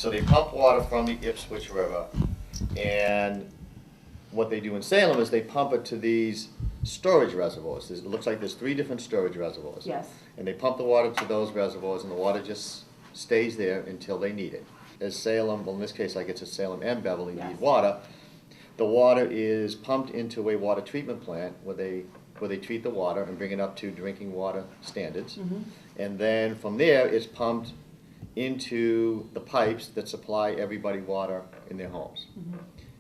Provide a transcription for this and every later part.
So they pump water from the Ipswich River, and what they do in Salem is they pump it to these storage reservoirs. It looks like there's 3 different storage reservoirs. Yes. And they pump the water to those reservoirs, and the water just stays there until they need it. As Salem, well in this case I guess it's Salem and Beverly Yes. need water, the water is pumped into a water treatment plant where they treat the water and bring it up to drinking water standards. Mhm. And then from there it's pumped into the pipes that supply everybody water in their homes. Mhm.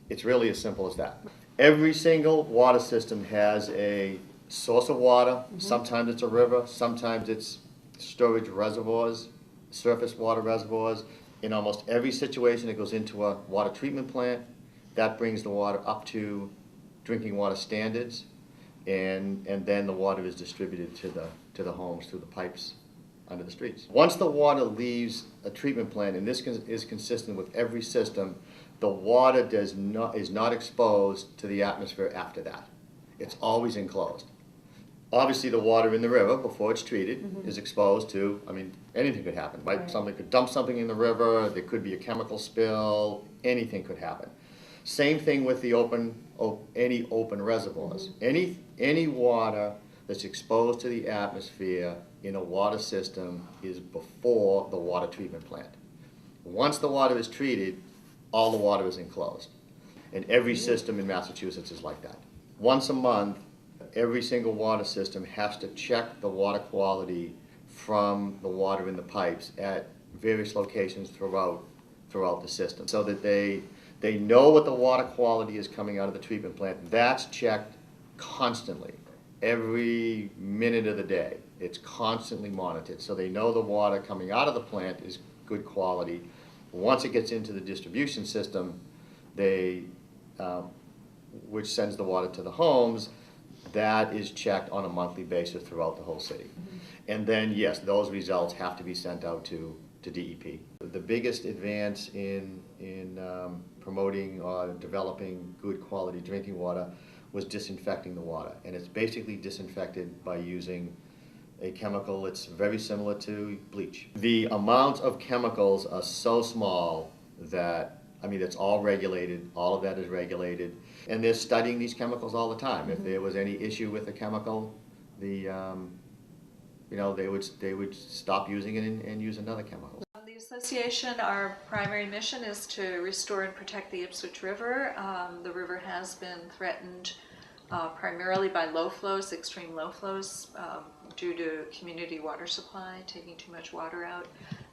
It's really as simple as that. Every single water system has a source of water. Sometimes it's a river, sometimes it's storage reservoirs, surface water reservoirs. In almost every situation it goes into a water treatment plant. That brings the water up to drinking water standards, and then the water is distributed to the homes through the pipes under the streets. Once the water leaves a treatment plant, and this is consistent with every system, the water is not exposed to the atmosphere after that. It's always enclosed. Obviously, the water in the river, before it's treated, is exposed to, I mean, anything could happen, right? Somebody could dump something in the river, there could be a chemical spill, anything could happen. Same thing with the any open reservoirs. Any water that's exposed to the atmosphere in a water system is before the water treatment plant. Once the water is treated, all the water is enclosed. And every system in Massachusetts is like that. Once a month, every single water system has to check the water quality from the water in the pipes at various locations throughout the system, so that they know what the water quality is coming out of the treatment plant. That's checked constantly, every minute of the day. It's constantly monitored, so they know the water coming out of the plant is good quality. Once it gets into the distribution system, which sends the water to the homes, that is checked on a monthly basis throughout the whole city. And then, yes, those results have to be sent out to DEP. The biggest advance in promoting or developing good quality drinking water was disinfecting the water. And it's basically disinfected by using a chemical that's very similar to bleach. The amount of chemicals are so small that, I mean, it's all regulated, all of that is regulated, and they're studying these chemicals all the time. If there was any issue with a chemical, they would stop using it and use another chemical. The association, our primary mission is to restore and protect the Ipswich River. The river has been threatened primarily by low flows, extreme low flows, due to community water supply, taking too much water out.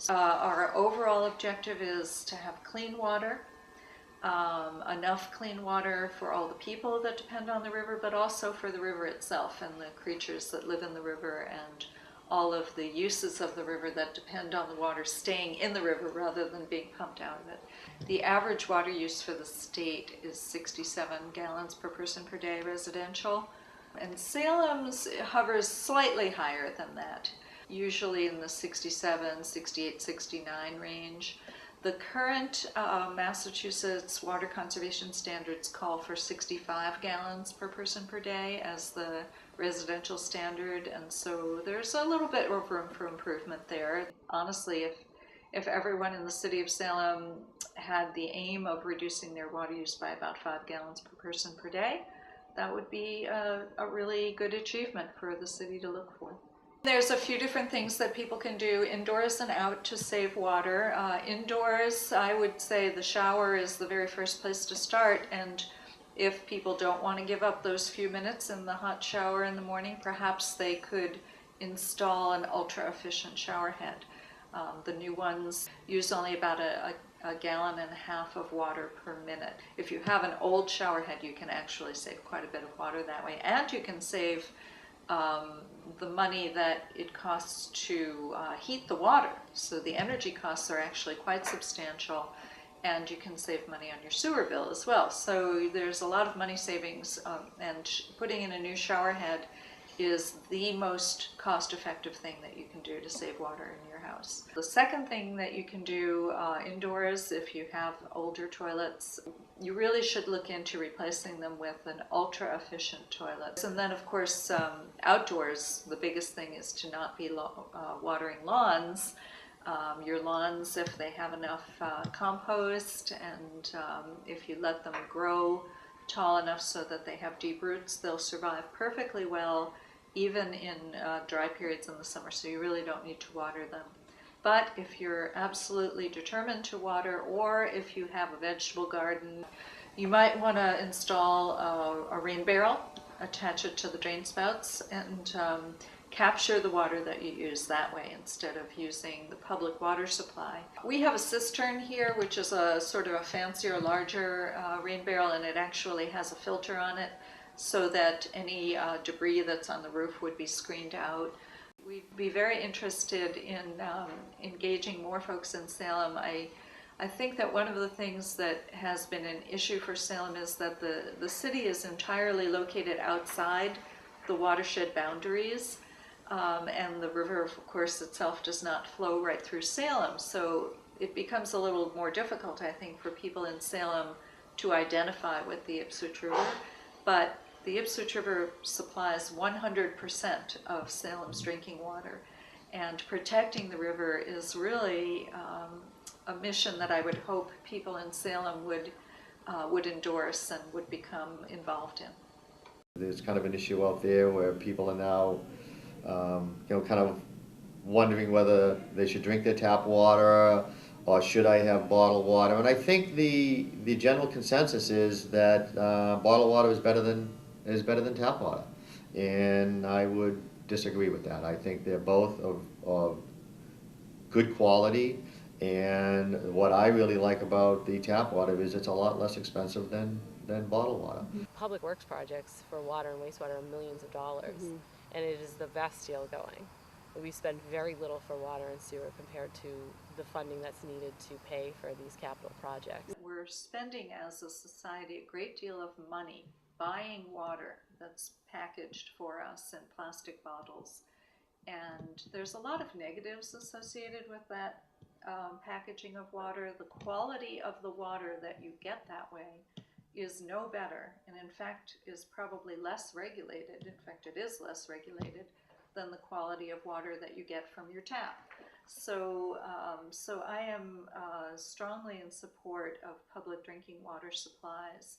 Our overall objective is to have clean water, enough clean water for all the people that depend on the river, but also for the river itself and the creatures that live in the river and all of the uses of the river that depend on the water staying in the river rather than being pumped out of it. The average water use for the state is 67 gallons per person per day residential, and Salem's hovers slightly higher than that, usually in the 67, 68, 69 range. The current Massachusetts water conservation standards call for 65 gallons per person per day as the residential standard, and so there's a little bit of room for improvement there. Honestly, if everyone in the city of Salem had the aim of reducing their water use by about 5 gallons per person per day, that would be a really good achievement for the city to look for. There's a few different things that people can do indoors and out to save water. Indoors, I would say the shower is the very first place to start, and if people don't want to give up those few minutes in the hot shower in the morning, perhaps they could install an ultra-efficient shower head. The new ones use only about a gallon and a half of water per minute. If you have an old shower head, you can actually save quite a bit of water that way, and you can save the money that it costs to heat the water. So the energy costs are actually quite substantial, and you can save money on your sewer bill as well. So there's a lot of money savings, and putting in a new shower head is the most cost-effective thing that you can do to save water in your house. The second thing that you can do indoors, if you have older toilets, you really should look into replacing them with an ultra-efficient toilet. And then, of course, outdoors, the biggest thing is to not be watering lawns. Your lawns, if they have enough compost, and if you let them grow tall enough so that they have deep roots, they'll survive perfectly well, even in dry periods in the summer, so you really don't need to water them. But if you're absolutely determined to water, or if you have a vegetable garden, you might want to install a rain barrel, attach it to the drain spouts, and capture the water that you use that way instead of using the public water supply. We have a cistern here, which is a sort of a fancier, larger rain barrel, and it actually has a filter on it so that any debris that's on the roof would be screened out. We'd be very interested in engaging more folks in Salem. I think that one of the things that has been an issue for Salem is that the city is entirely located outside the watershed boundaries, and the river, of course, itself does not flow right through Salem, so it becomes a little more difficult, I think, for people in Salem to identify with the Ipswich River. But the Ipswich River supplies 100% of Salem's drinking water, and protecting the river is really a mission that I would hope people in Salem would endorse and would become involved in. There's kind of an issue out there where people are now, kind of wondering whether they should drink their tap water or should I have bottled water. And I think the general consensus is that bottled water is better than tap water, and I would disagree with that. I think they're both of good quality, and what I really like about the tap water is it's a lot less expensive than bottled water. Public works projects for water and wastewater are millions of dollars, and it is the best deal going. We spend very little for water and sewer compared to the funding that's needed to pay for these capital projects. We're spending as a society a great deal of money buying water that's packaged for us in plastic bottles. And there's a lot of negatives associated with that packaging of water. The quality of the water that you get that way is no better, and in fact is probably less regulated. In fact, it is less regulated than the quality of water that you get from your tap. So I am strongly in support of public drinking water supplies.